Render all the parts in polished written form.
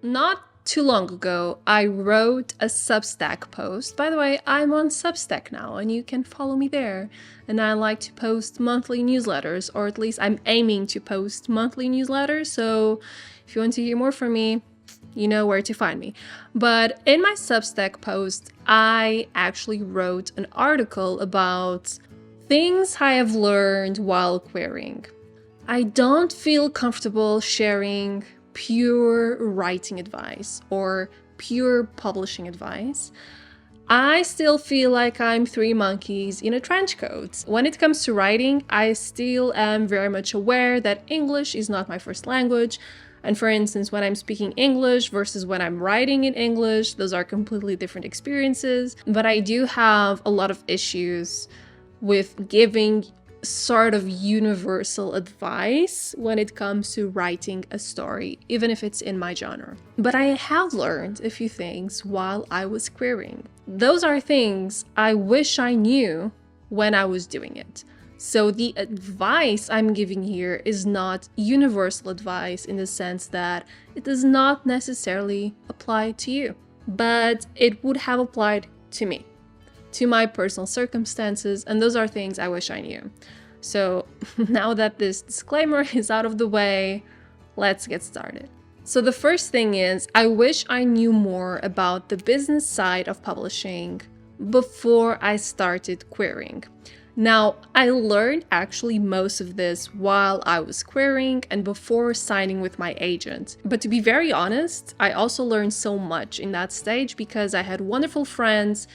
not too long ago, I wrote a Substack post. By the way, I'm on Substack now and you can follow me there. And I like to post monthly newsletters, or at least I'm aiming to post monthly newsletters. So if you want to hear more from me, you know where to find me. But in my Substack post, I actually wrote an article about things I have learned while querying. I don't feel comfortable sharing pure writing advice or pure publishing advice. I still feel like I'm three monkeys in a trench coat. When it comes to writing, I still am very much aware that English is not my first language. And for instance, when I'm speaking English versus when I'm writing in English, those are completely different experiences. But I do have a lot of issues with giving sort of universal advice when it comes to writing a story, even if it's in my genre. But I have learned a few things while I was querying. Those are things I wish I knew when I was doing it. So the advice I'm giving here is not universal advice in the sense that it does not necessarily apply to you, but it would have applied to me, to my personal circumstances, and those are things I wish I knew. So now that this disclaimer is out of the way, let's get started. So the first thing is, I wish I knew more about the business side of publishing before I started querying. Now, I learned actually most of this while I was querying and before signing with my agent. But to be very honest, I also learned so much in that stage because I had wonderful friends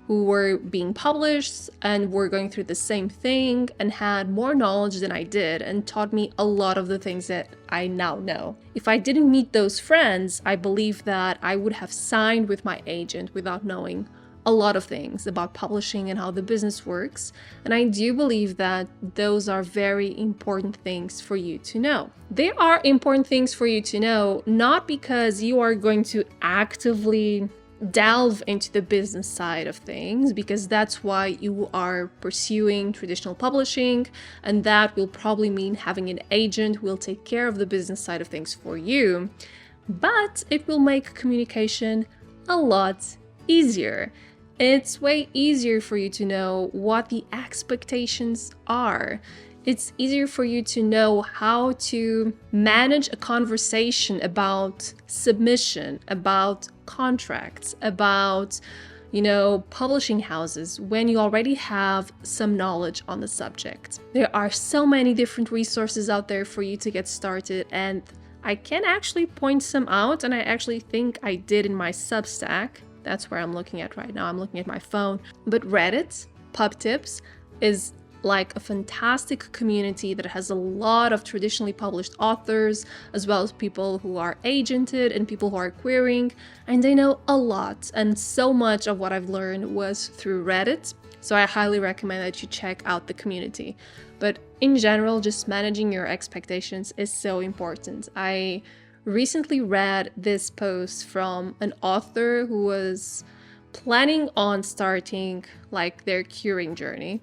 who were being published and were going through the same thing and had more knowledge than I did and taught me a lot of the things that I now know. If I didn't meet those friends, I believe that I would have signed with my agent without knowing a lot of things about publishing and how the business works. And I do believe that those are very important things for you to know. They are important things for you to know, not because you are going to actively delve into the business side of things, because that's why you are pursuing traditional publishing, and that will probably mean having an agent who will take care of the business side of things for you, but it will make communication a lot easier. It's way easier for you to know what the expectations are. It's easier for you to know how to manage a conversation about submission, about contracts, about, publishing houses when you already have some knowledge on the subject. There are so many different resources out there for you to get started, and I can actually point some out, and I actually think I did in my Substack. That's where I'm looking at right now. I'm looking at my phone. But Reddit, Pub Tips, is like a fantastic community that has a lot of traditionally published authors, as well as people who are agented and people who are querying, and they know a lot. And so much of what I've learned was through Reddit. So I highly recommend that you check out the community. But in general, just managing your expectations is so important. I recently read this post from an author who was planning on starting their curing journey.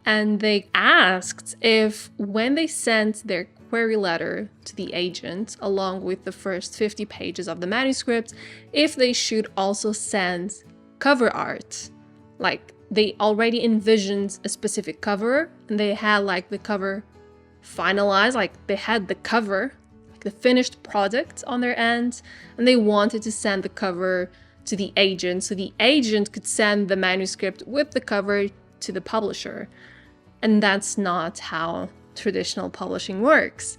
And they asked if when they sent their query letter to the agent, along with the first 50 pages of the manuscript, if they should also send cover art. They already envisioned a specific cover, and they had the cover finalized, they had the cover, the finished product on their end, and they wanted to send the cover to the agent so the agent could send the manuscript with the cover to the publisher. And that's not how traditional publishing works.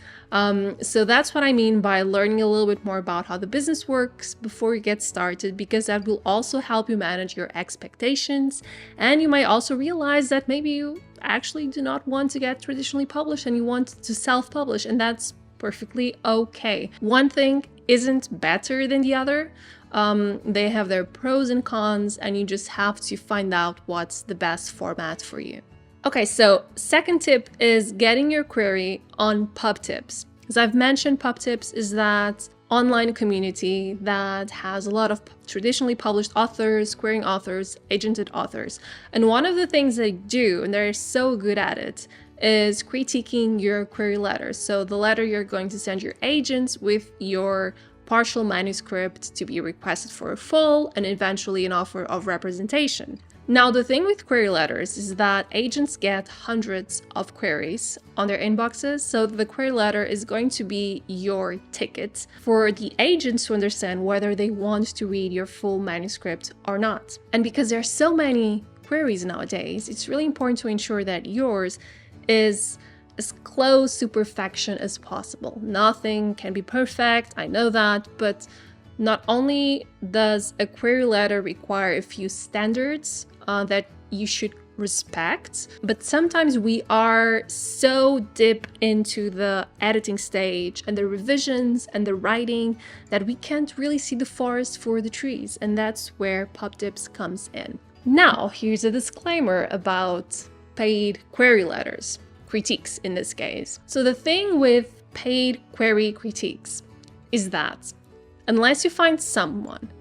So that's what I mean by learning a little bit more about how the business works before you get started, because that will also help you manage your expectations. And you might also realize that maybe you actually do not want to get traditionally published and you want to self-publish, and that's perfectly okay. One thing isn't better than the other. They have their pros and cons, and you just have to find out what's the best format for you. Okay, so second tip is getting your query on Pub Tips. As I've mentioned, Pub Tips is that online community that has a lot of traditionally published authors, querying authors, agented authors. And one of the things they do, and they're so good at it, is critiquing your query letters. So the letter you're going to send your agents with your partial manuscript to be requested for a full, and eventually an offer of representation. Now, the thing with query letters is that agents get hundreds of queries on their inboxes, so the query letter is going to be your ticket for the agents to understand whether they want to read your full manuscript or not. And because there are so many queries nowadays, it's really important to ensure that yours is as close to perfection as possible. Nothing can be perfect, I know that, but not only does a query letter require a few standards that you should respect, but sometimes we are so deep into the editing stage and the revisions and the writing that we can't really see the forest for the trees, and that's where PubTips comes in. Now, here's a disclaimer about paid query letters, critiques in this case. So the thing with paid query critiques is that unless you find someone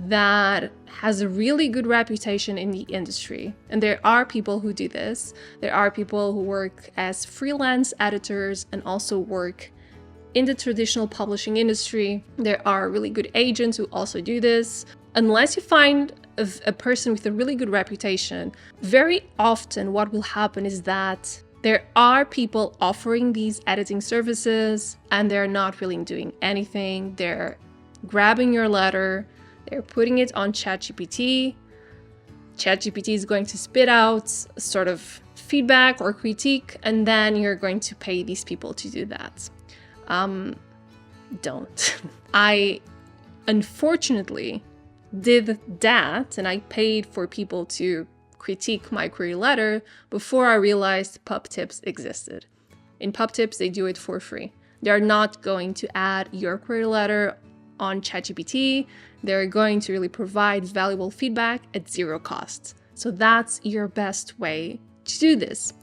that has a really good reputation in the industry, and there are people who do this, there are people who work as freelance editors and also work in the traditional publishing industry, there are really good agents who also do this. Unless you find a person with a really good reputation, very often what will happen is that there are people offering these editing services and they're not really doing anything. They're grabbing your letter, they're putting it on ChatGPT. ChatGPT is going to spit out sort of feedback or critique, and then you're going to pay these people to do that. Don't. I unfortunately did that, and I paid for people to critique my query letter before I realized PubTips existed. In PubTips, they do it for free. They're not going to add your query letter on ChatGPT. They're going to really provide valuable feedback at zero cost. So that's your best way to do this.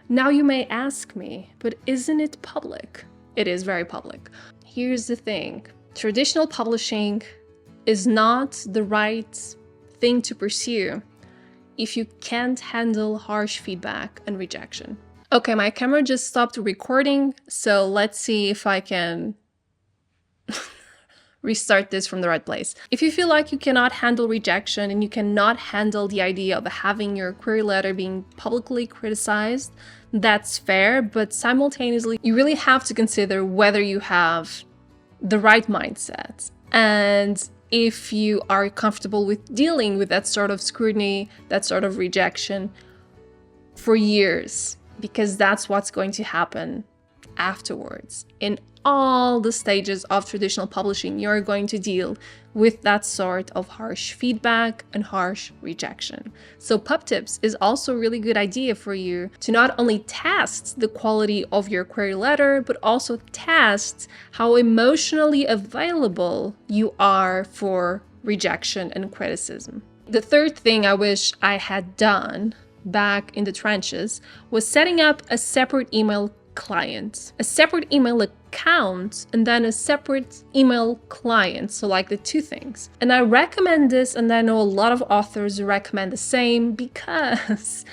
Now you may ask me, but isn't it public? It is very public. Here's the thing. Traditional publishing is not the right thing to pursue if you can't handle harsh feedback and rejection. Okay, my camera just stopped recording, so let's see if I can restart this from the right place. If you feel like you cannot handle rejection and you cannot handle the idea of having your query letter being publicly criticized, that's fair, but simultaneously, you really have to consider whether you have the right mindset and if you are comfortable with dealing with that sort of scrutiny, that sort of rejection for years, because that's what's going to happen afterwards. In all the stages of traditional publishing, you're going to deal with that sort of harsh feedback and harsh rejection. So PubTips is also a really good idea for you to not only test the quality of your query letter, but also test how emotionally available you are for rejection and criticism. The third thing I wish I had done back in the trenches was setting up a separate email client, a separate email account, and then a separate email client. So like the two things. And I recommend this, and I know a lot of authors recommend the same, because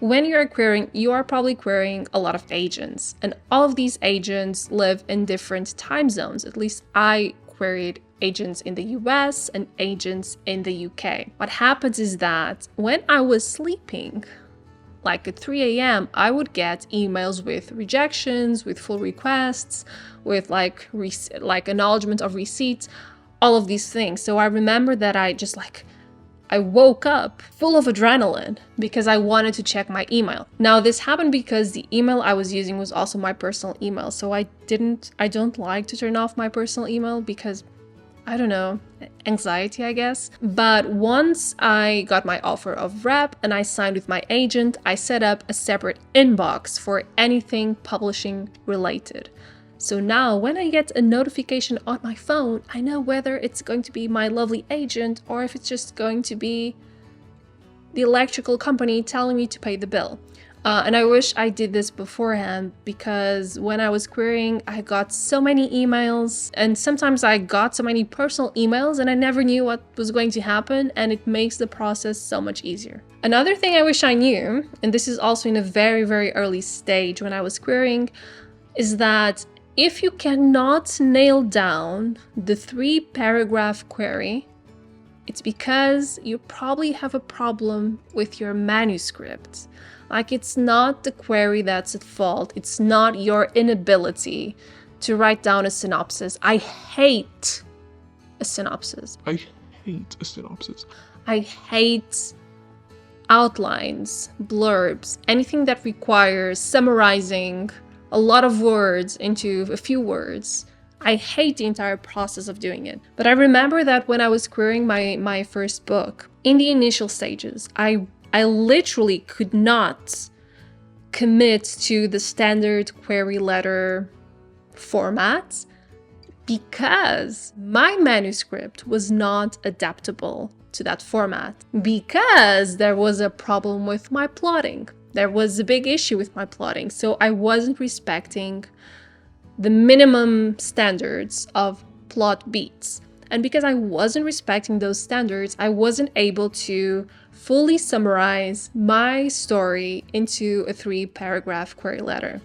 when you're querying, you are probably querying a lot of agents, and all of these agents live in different time zones. At least I queried agents in the US and agents in the UK. What happens is that when I was sleeping, like at 3 a.m., I would get emails with rejections, with full requests, with like acknowledgement of receipt, all of these things. So I remember that I woke up full of adrenaline because I wanted to check my email. Now this happened because the email I was using was also my personal email. So I don't like to turn off my personal email because, I don't know, anxiety, I guess. But once I got my offer of rep and I signed with my agent, I set up a separate inbox for anything publishing related. So now when I get a notification on my phone, I know whether it's going to be my lovely agent or if it's just going to be the electrical company telling me to pay the bill. And I wish I did this beforehand, because when I was querying, I got so many emails, and sometimes I got so many personal emails and I never knew what was going to happen, and it makes the process so much easier. Another thing I wish I knew, and this is also in a very, very early stage when I was querying, is that if you cannot nail down the 3-paragraph query, it's because you probably have a problem with your manuscript. Like, it's not the query that's at fault. It's not your inability to write down a synopsis. I hate a synopsis. I hate a synopsis. I hate outlines, blurbs, anything that requires summarizing a lot of words into a few words. I hate the entire process of doing it. But I remember that when I was querying my first book, in the initial stages, I literally could not commit to the standard query letter format because my manuscript was not adaptable to that format, because there was a problem with my plotting. There was a big issue with my plotting, so I wasn't respecting the minimum standards of plot beats. And because I wasn't respecting those standards, I wasn't able to fully summarize my story into a 3-paragraph query letter.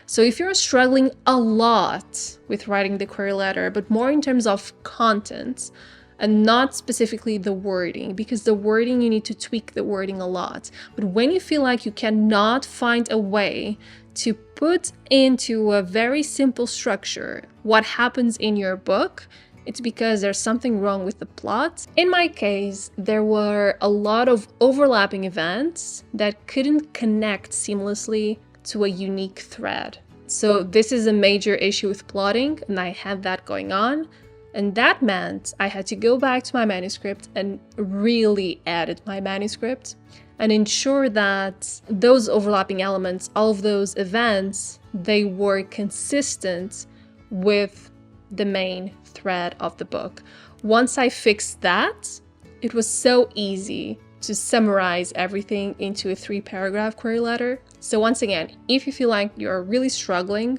So if you're struggling a lot with writing the query letter, but more in terms of content and not specifically the wording, because the wording, you need to tweak the wording a lot. But when you feel like you cannot find a way to put into a very simple structure what happens in your book, it's because there's something wrong with the plot. In my case, there were a lot of overlapping events that couldn't connect seamlessly to a unique thread. So this is a major issue with plotting, and I had that going on. And that meant I had to go back to my manuscript and really edit my manuscript and ensure that those overlapping elements, all of those events, they were consistent with the main thread of the book. Once I fixed that, it was so easy to summarize everything into a 3-paragraph query letter. So once again, if you feel like you're really struggling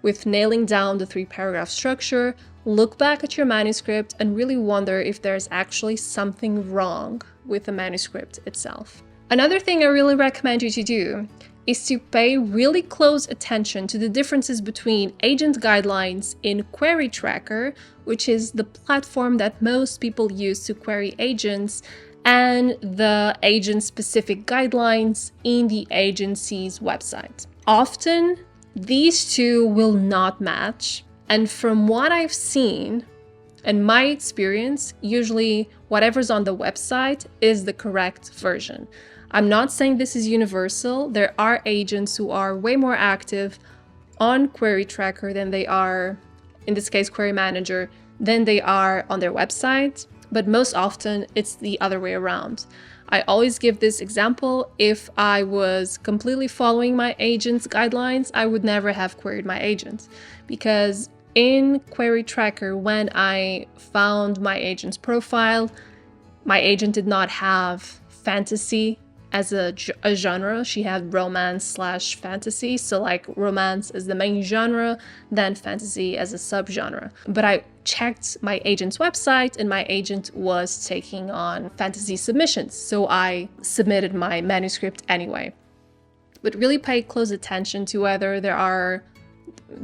with nailing down the 3-paragraph structure, look back at your manuscript and really wonder if there's actually something wrong with the manuscript itself. Another thing I really recommend you to do is to pay really close attention to the differences between agent guidelines in Query Tracker, which is the platform that most people use to query agents, and the agent-specific guidelines in the agency's website. Often, these two will not match. And from what I've seen and my experience, usually whatever's on the website is the correct version. I'm not saying this is universal. There are agents who are way more active on Query Tracker than they are, in this case, Query Manager, than they are on their website. But most often it's the other way around. I always give this example. If I was completely following my agent's guidelines, I would never have queried my agent, because in Query Tracker, when I found my agent's profile, my agent did not have fantasy as a genre. She had romance/fantasy, so like romance is the main genre, then fantasy as a subgenre. But I checked my agent's website and my agent was taking on fantasy submissions, so I submitted my manuscript anyway. But really pay close attention to whether there are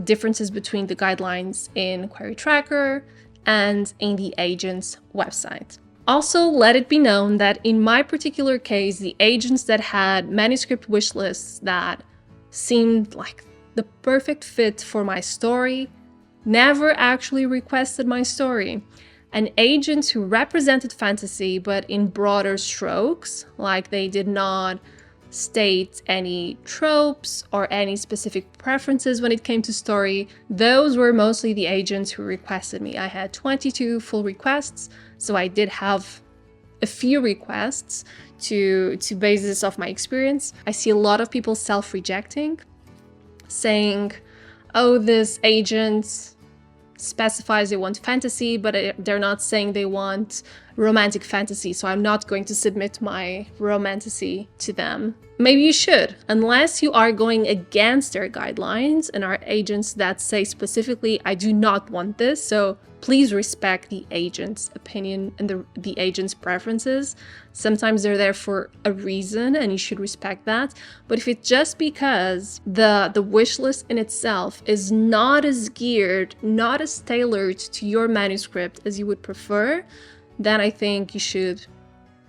differences between the guidelines in Query Tracker and in the agent's website. Also, let it be known that in my particular case, the agents that had manuscript wish lists that seemed like the perfect fit for my story never actually requested my story. And agents who represented fantasy but in broader strokes, like they did not state any tropes or any specific preferences when it came to story, those were mostly the agents who requested me. I had 22 full requests, so I did have a few requests to base this off my experience. I see a lot of people self-rejecting, saying, oh, this agent specifies they want fantasy, but they're not saying they want romantic fantasy, so I'm not going to submit my romantasy to them. Maybe you should, unless you are going against their guidelines and are agents that say specifically, I do not want this, so please respect the agent's opinion and the agent's preferences. Sometimes they're there for a reason and you should respect that. But if it's just because the wish list in itself is not as geared, not as tailored to your manuscript as you would prefer, then I think you should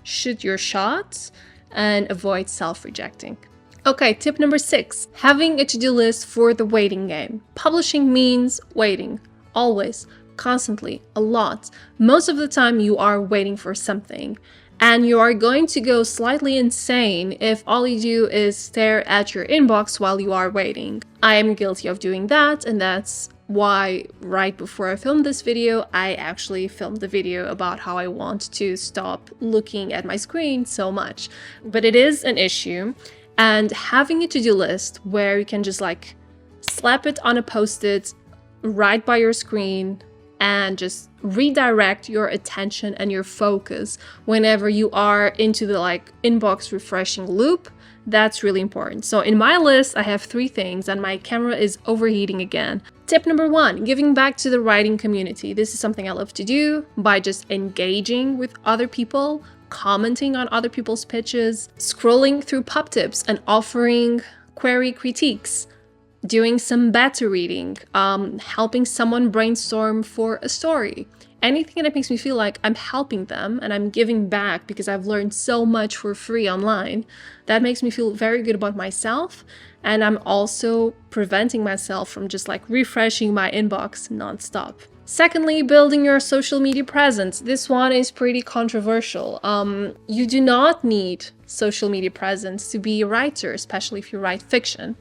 shoot your shots and avoid self-rejecting. Okay, tip number 6, having a to-do list for the waiting game. Publishing means waiting, always, constantly, a lot. Most of the time you are waiting for something, and you are going to go slightly insane if all you do is stare at your inbox while you are waiting. I am guilty of doing that, and that's why right before I filmed this video, I actually filmed the video about how I want to stop looking at my screen so much. But it is an issue, and having a to-do list where you can just like slap it on a post-it right by your screen and just redirect your attention and your focus whenever you are into the like inbox refreshing loop, that's really important. So in my list, I have 3 things and my camera is overheating again. Tip number 1, giving back to the writing community. This is something I love to do by just engaging with other people, commenting on other people's pitches, scrolling through pub tips and offering query critiques, doing some beta reading, helping someone brainstorm for a story. Anything that makes me feel like I'm helping them and I'm giving back because I've learned so much for free online, that makes me feel very good about myself. And I'm also preventing myself from just like refreshing my inbox nonstop. Secondly, building your social media presence. This one is pretty controversial. You do not need social media presence to be a writer, especially if you write fiction,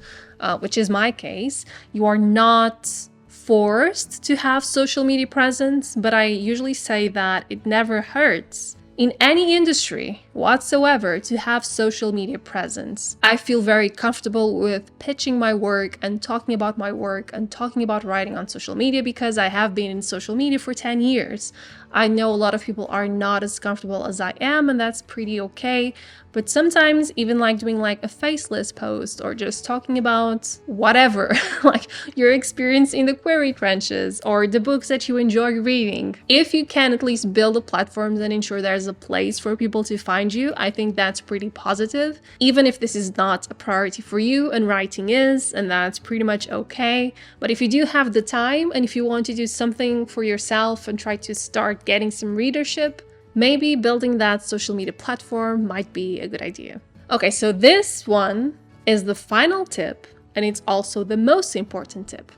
which is my case. You are not forced to have social media presence, but I usually say that it never hurts in any industry whatsoever to have social media presence. I feel very comfortable with pitching my work and talking about my work and talking about writing on social media because I have been in social media for 10 years. I know a lot of people are not as comfortable as I am, and that's pretty okay. But sometimes even like doing like a faceless post or just talking about whatever, like your experience in the query trenches or the books that you enjoy reading. If you can at least build a platform and ensure there's a place for people to find you, I think that's pretty positive. Even if this is not a priority for you and writing is, and that's pretty much okay. But if you do have the time and if you want to do something for yourself and try to start getting some readership, maybe building that social media platform might be a good idea. Okay, so this one is the final tip, and it's also the most important tip,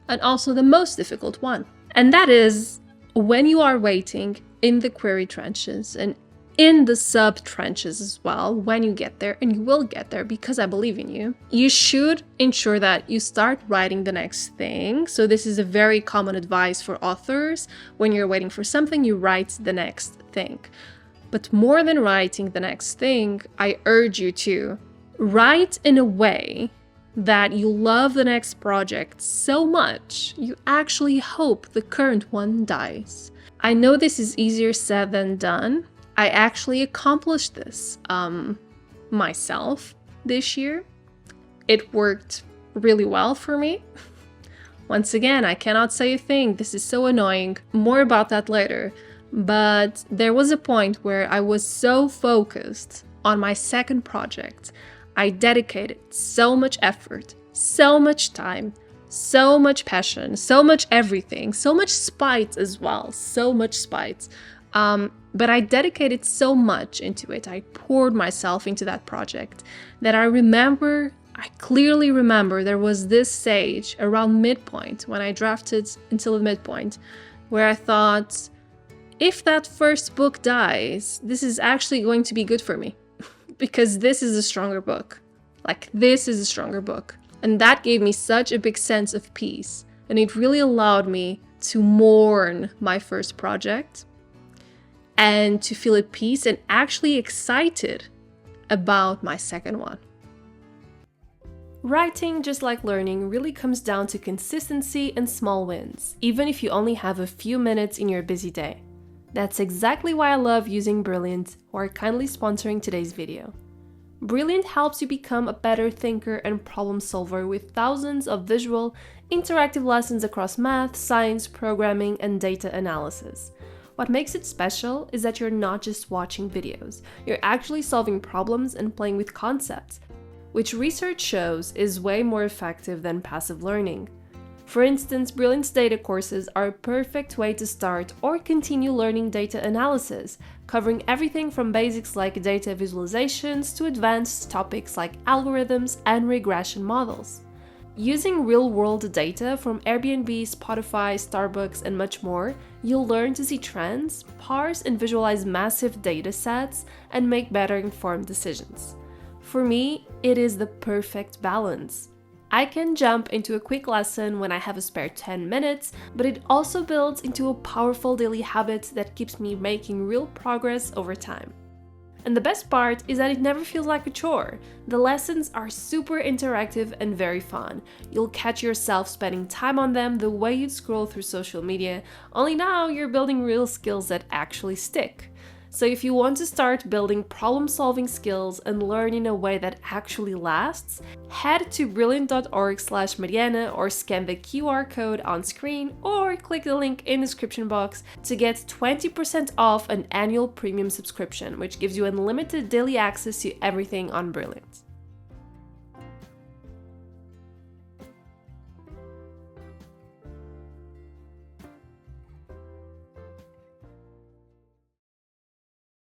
and also the most difficult one. And that is when you are waiting in the query trenches and in the sub trenches as well, when you get there, and you will get there because I believe in you, you should ensure that you start writing the next thing. So this is a very common advice for authors. When you're waiting for something, you write the next thing. But more than writing the next thing, I urge you to write in a way that you love the next project so much, you actually hope the current one dies. I know this is easier said than done. I actually accomplished this myself this year. It worked really well for me. Once again, I cannot say a thing. This is so annoying. More about that later. But there was a point where I was so focused on my second project. I dedicated so much effort, so much time, so much passion, so much everything, so much spite as well, so much spite. But I dedicated so much into it. I poured myself into that project that I clearly remember there was this stage around midpoint when I drafted until the midpoint where I thought, if that first book dies, this is actually going to be good for me because this is a stronger book. Like, this is a stronger book. And that gave me such a big sense of peace. And it really allowed me to mourn my first project and to feel at peace and actually excited about my second one. Writing, just like learning, really comes down to consistency and small wins, even if you only have a few minutes in your busy day. That's exactly why I love using Brilliant, who are kindly sponsoring today's video. Brilliant helps you become a better thinker and problem solver with thousands of visual, interactive lessons across math, science, programming, and data analysis. What makes it special is that you're not just watching videos, you're actually solving problems and playing with concepts, which research shows is way more effective than passive learning. For instance, Brilliant's data courses are a perfect way to start or continue learning data analysis, covering everything from basics like data visualizations to advanced topics like algorithms and regression models. Using real-world data from Airbnb, Spotify, Starbucks, and much more, you'll learn to see trends, parse and visualize massive data sets, and make better informed decisions. For me, it is the perfect balance. I can jump into a quick lesson when I have a spare 10 minutes, but it also builds into a powerful daily habit that keeps me making real progress over time. And the best part is that it never feels like a chore. The lessons are super interactive and very fun. You'll catch yourself spending time on them the way you'd scroll through social media, only now you're building real skills that actually stick. So if you want to start building problem-solving skills and learn in a way that actually lasts, head to brilliant.org/Mariana or scan the QR code on screen or click the link in the description box to get 20% off an annual premium subscription, which gives you unlimited daily access to everything on Brilliant.